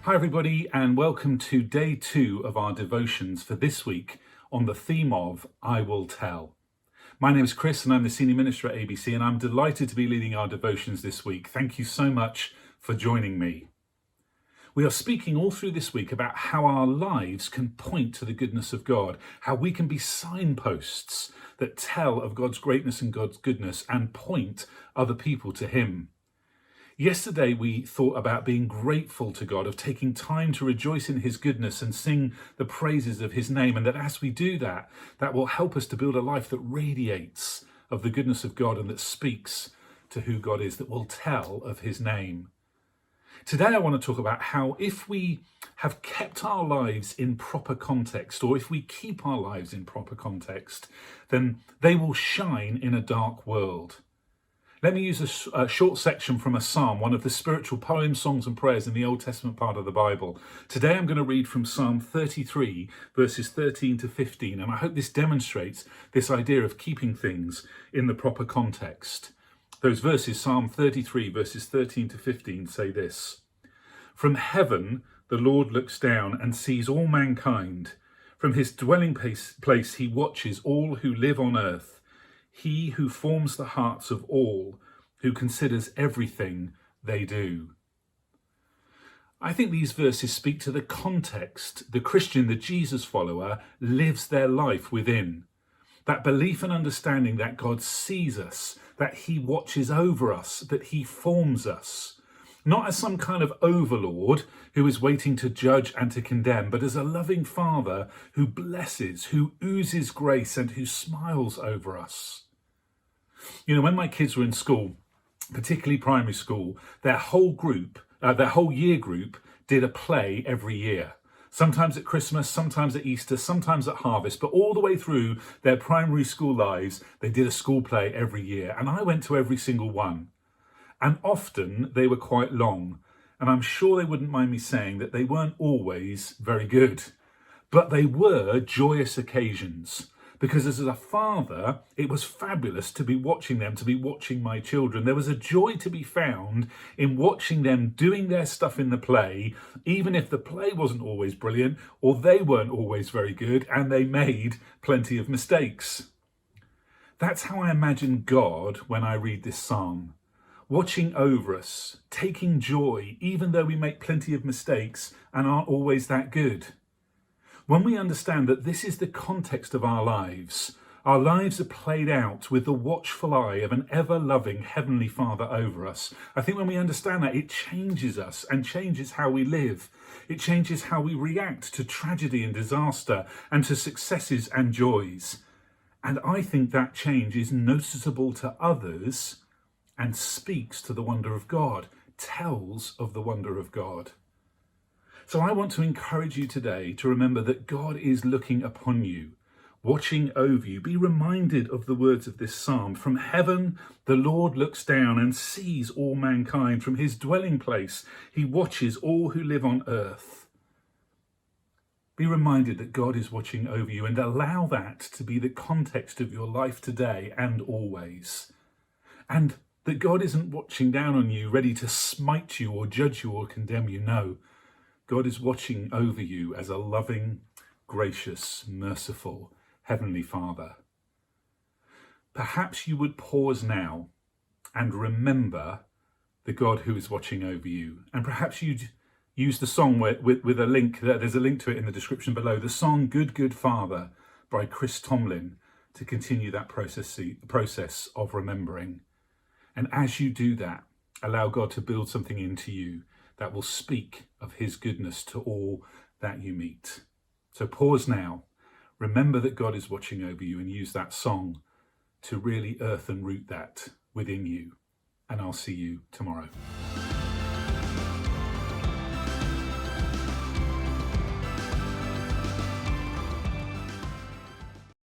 Hi everybody, and welcome to day 2 of our devotions for this week on the theme of I Will Tell. My name is Chris and I'm the Senior Minister at ABC, and I'm delighted to be leading our devotions this week. Thank you so much for joining me. We are speaking all through this week about how our lives can point to the goodness of God, how we can be signposts that tell of God's greatness and God's goodness and point other people to Him. Yesterday we thought about being grateful to God, of taking time to rejoice in His goodness and sing the praises of His name, and that as we do that, that will help us to build a life that radiates of the goodness of God and that speaks to who God is, that will tell of His name. Today I want to talk about how if we have kept our lives in proper context, or if we keep our lives in proper context, then they will shine in a dark world. Let me use a short section from a psalm, one of the spiritual poems, songs and prayers in the Old Testament part of the Bible. Today I'm going to read from Psalm 33, verses 13 to 15, and I hope this demonstrates this idea of keeping things in the proper context. Those verses, Psalm 33, verses 13 to 15, say this: "From heaven the Lord looks down and sees all mankind. From His dwelling place He watches all who live on earth. He who forms the hearts of all, who considers everything they do." I think these verses speak to the context the Christian, the Jesus follower, lives their life within. That belief and understanding that God sees us, that He watches over us, that He forms us. Not as some kind of overlord who is waiting to judge and to condemn, but as a loving Father who blesses, who oozes grace, and who smiles over us. You know, when my kids were in school, particularly primary school, their whole year group did a play every year. Sometimes at Christmas, sometimes at Easter, sometimes at harvest, but all the way through their primary school lives, they did a school play every year. And I went to every single one. And often they were quite long. And I'm sure they wouldn't mind me saying that they weren't always very good. But they were joyous occasions. Because as a father, it was fabulous to be watching them, to be watching my children. There was a joy to be found in watching them doing their stuff in the play, even if the play wasn't always brilliant, or they weren't always very good, and they made plenty of mistakes. That's how I imagine God when I read this psalm, watching over us, taking joy, even though we make plenty of mistakes and aren't always that good. When we understand that this is the context of our lives are played out with the watchful eye of an ever-loving Heavenly Father over us. I think when we understand that, it changes us and changes how we live. It changes how we react to tragedy and disaster and to successes and joys. And I think that change is noticeable to others and speaks to the wonder of God, tells of the wonder of God. So I want to encourage you today to remember that God is looking upon you, watching over you. Be reminded of the words of this psalm. From heaven, the Lord looks down and sees all mankind. From His dwelling place, He watches all who live on earth. Be reminded that God is watching over you, and allow that to be the context of your life today and always. And that God isn't watching down on you, ready to smite you or judge you or condemn you. No. God is watching over you as a loving, gracious, merciful Heavenly Father. Perhaps you would pause now and remember the God who is watching over you. And perhaps you'd use the song with a link. There's a link to it in the description below. The song Good, Good Father by Chris Tomlin to continue that process of remembering. And as you do that, allow God to build something into you that will speak of His goodness to all that you meet. So pause now, remember that God is watching over you, and use that song to really earth and root that within you. And I'll see you tomorrow.